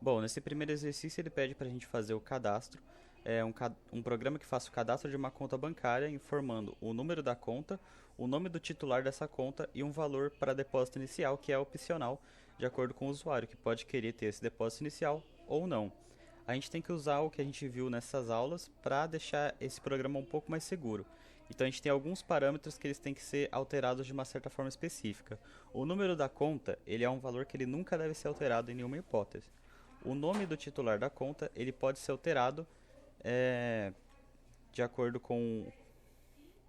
Bom, nesse primeiro exercício ele pede para a gente fazer o cadastro, um programa que faça o cadastro de uma conta bancária informando o número da conta, o nome do titular dessa conta e um valor para depósito inicial, que é opcional, de acordo com o usuário, que pode querer ter esse depósito inicial ou não. A gente tem que usar o que a gente viu nessas aulas para deixar esse programa um pouco mais seguro. Então a gente tem alguns parâmetros que eles têm que ser alterados de uma certa forma específica. O número da conta, ele é um valor que ele nunca deve ser alterado em nenhuma hipótese. O nome do titular da conta, ele pode ser alterado é, de acordo com...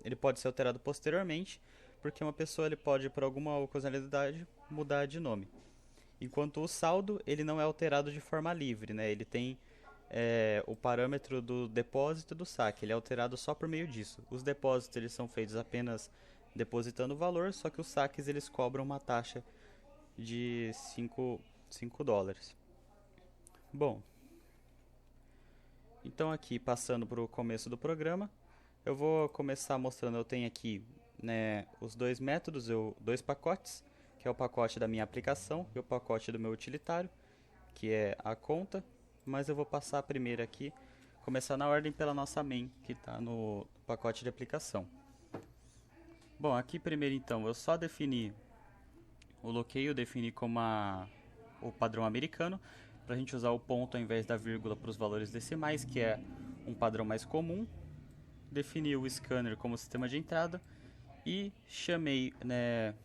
Ele pode ser alterado posteriormente, porque uma pessoa ele pode, por alguma ocasionalidade, mudar de nome. Enquanto o saldo, ele não é alterado de forma livre, né? Ele tem o parâmetro do depósito e do saque, ele é alterado só por meio disso. Os depósitos eles são feitos apenas depositando o valor, só que os saques eles cobram uma taxa de 5 dólares. Bom, então aqui passando para o começo do programa, eu vou começar mostrando, eu tenho aqui, né, os dois métodos, dois pacotes, que é o pacote da minha aplicação e o pacote do meu utilitário, que é a conta, mas eu vou passar primeiro aqui, começar na ordem pela nossa main, que está no pacote de aplicação. Bom, aqui primeiro então eu só defini o loqueio, eu defini como o padrão americano, para a gente usar o ponto ao invés da vírgula para os valores decimais, que é um padrão mais comum. Defini o scanner como sistema de entrada e chamei, né,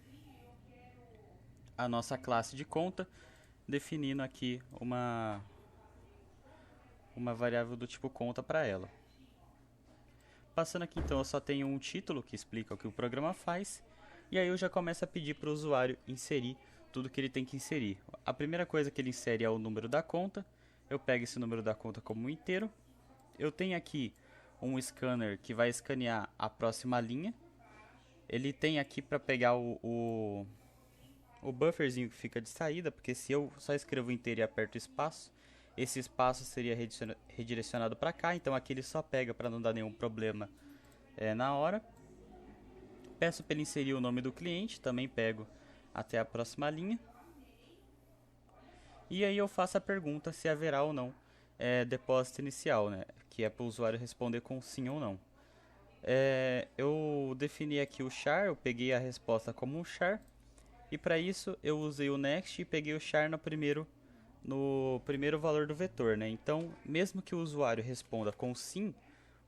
a nossa classe de conta, definindo aqui uma variável do tipo conta para ela. Passando aqui então eu só tenho um título que explica o que o programa faz, e aí eu já começo a pedir para o usuário inserir tudo que ele tem que inserir. A primeira coisa que ele insere é o número da conta, eu pego esse número da conta como um inteiro. Eu tenho aqui um scanner que vai escanear a próxima linha. Ele tem aqui para pegar o bufferzinho que fica de saída, porque se eu só escrevo inteiro e aperto espaço, esse espaço seria redirecionado para cá, então aqui ele só pega para não dar nenhum problema na hora. Peço para ele inserir o nome do cliente, também pego até a próxima linha. E aí eu faço a pergunta se haverá ou não depósito inicial, né? Que é para o usuário responder com sim ou não. Eu defini aqui o char, eu peguei a resposta como um char. E para isso eu usei o next e peguei o char no primeiro valor do vetor, né? Então, mesmo que o usuário responda com sim,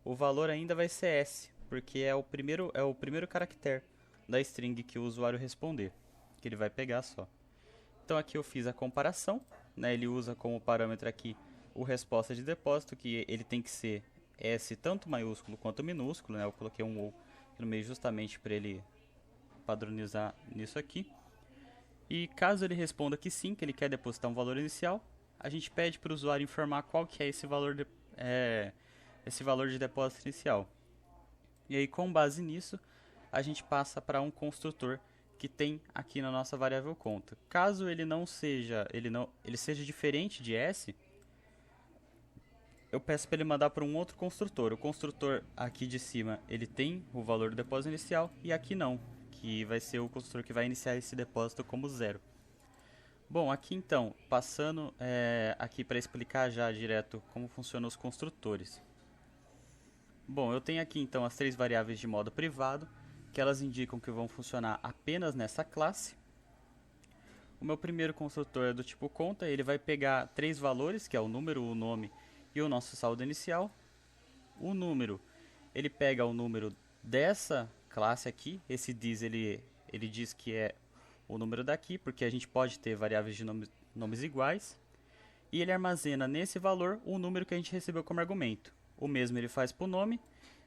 o valor ainda vai ser s, porque é o primeiro caractere da string que o usuário responder, que ele vai pegar só. Então aqui eu fiz a comparação, né? Ele usa como parâmetro aqui o resposta de depósito, que ele tem que ser S tanto maiúsculo quanto minúsculo, né? Eu coloquei um ou no meio justamente para ele padronizar nisso aqui. E caso ele responda que sim, que ele quer depositar um valor inicial, a gente pede para o usuário informar qual que é esse valor de depósito inicial. E aí, com base nisso, a gente passa para um construtor que tem aqui na nossa variável conta. Caso ele não seja, ele seja diferente de S, eu peço para ele mandar para um outro construtor. O construtor aqui de cima, ele tem o valor do depósito inicial e aqui não, que vai ser o construtor que vai iniciar esse depósito como zero. Bom, aqui então, passando aqui para explicar já direto como funcionam os construtores. Bom, eu tenho aqui então as três variáveis de modo privado, que elas indicam que vão funcionar apenas nessa classe. O meu primeiro construtor é do tipo conta, ele vai pegar três valores, que é o número, o nome e o nosso saldo inicial. O número, ele pega o número dessa classe aqui, esse diz ele diz que é o número daqui, porque a gente pode ter variáveis de nomes iguais. E ele armazena nesse valor o número que a gente recebeu como argumento. O mesmo ele faz para o nome.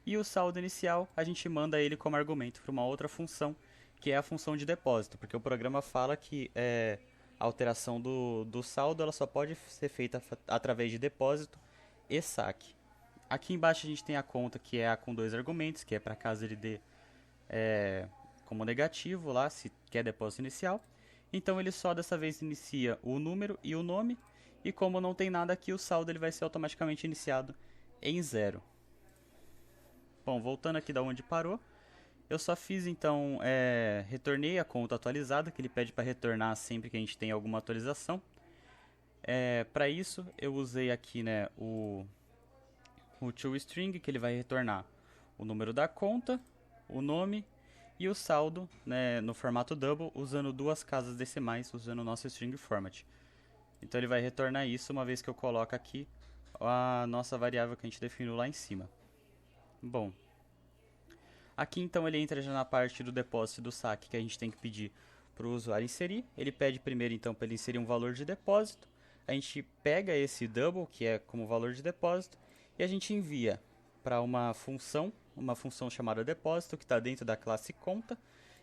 E o saldo inicial a gente manda ele como argumento para uma outra função, que é a função de depósito, porque o programa fala que a alteração do saldo ela só pode ser feita através de depósito e saque. Aqui embaixo a gente tem a conta, que é a com dois argumentos, que é para caso ele dê como negativo lá, se quer depósito inicial. Então ele só dessa vez inicia o número e o nome, e como não tem nada aqui, o saldo ele vai ser automaticamente iniciado em zero. Bom, voltando aqui da onde parou, eu só fiz então, retornei a conta atualizada, que ele pede para retornar sempre que a gente tem alguma atualização. Para isso, eu usei aqui, né, o toString, que ele vai retornar o número da conta, o nome e o saldo, né, no formato double, usando duas casas decimais, usando o nosso string format. Então ele vai retornar isso uma vez que eu coloco aqui a nossa variável que a gente definiu lá em cima. Bom, aqui então ele entra já na parte do depósito e do saque que a gente tem que pedir para o usuário inserir. Ele pede primeiro então para ele inserir um valor de depósito. A gente pega esse double, que é como valor de depósito, e a gente envia para uma função chamada depósito, que está dentro da classe conta,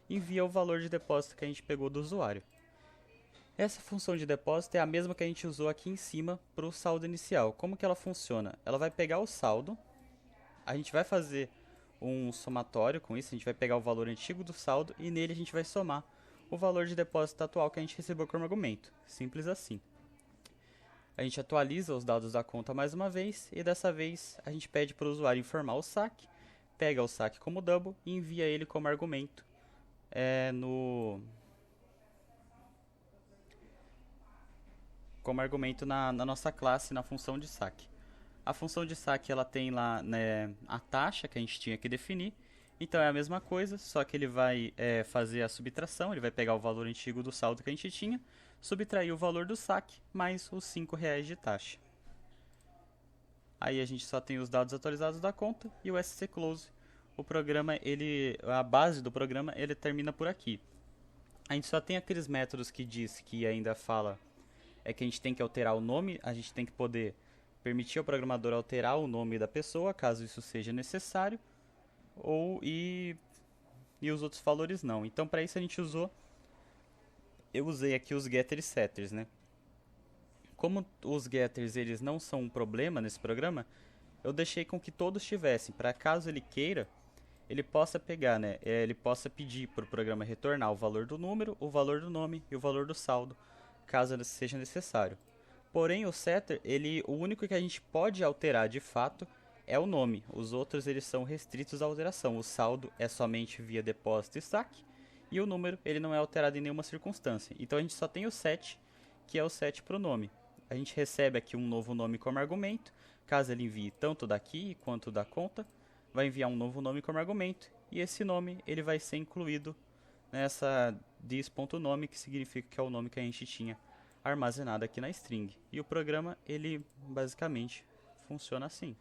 envia o valor de depósito que a gente pegou do usuário. Essa função de depósito é a mesma que a gente usou aqui em cima para o saldo inicial. Como que ela funciona? Ela vai pegar o saldo, a gente vai fazer um somatório com isso, a gente vai pegar o valor antigo do saldo e nele a gente vai somar o valor de depósito atual que a gente recebeu como argumento. Simples assim. A gente atualiza os dados da conta mais uma vez e dessa vez a gente pede para o usuário informar o saque, pega o saque como double e envia ele como argumento na nossa classe, na função de saque. A função de saque ela tem lá, né, a taxa que a gente tinha que definir. Então é a mesma coisa, só que ele vai fazer a subtração, ele vai pegar o valor antigo do saldo que a gente tinha, subtrair o valor do saque mais os R$5 de taxa. Aí a gente só tem os dados atualizados da conta e o SC Close. O programa, a base do programa, ele termina por aqui. A gente só tem aqueles métodos que diz que ainda fala que a gente tem que alterar o nome, a gente tem que poder permitir ao programador alterar o nome da pessoa, caso isso seja necessário, e os outros valores não. Então para isso eu usei aqui os getters e setters, né? Como os getters eles não são um problema nesse programa, eu deixei com que todos tivessem, para caso ele queira, ele possa pegar, né? Ele possa pedir para o programa retornar o valor do número, o valor do nome e o valor do saldo, caso seja necessário. Porém, o setter, o único que a gente pode alterar de fato é o nome. Os outros eles são restritos à alteração. O saldo é somente via depósito e saque, e o número ele não é alterado em nenhuma circunstância. Então a gente só tem o set, que é o set para o nome. A gente recebe aqui um novo nome como argumento. Caso ele envie tanto daqui quanto da conta, vai enviar um novo nome como argumento, e esse nome ele vai ser incluído nessa this.nome, que significa que é o nome que a gente tinha armazenado aqui na string. E o programa ele basicamente funciona assim.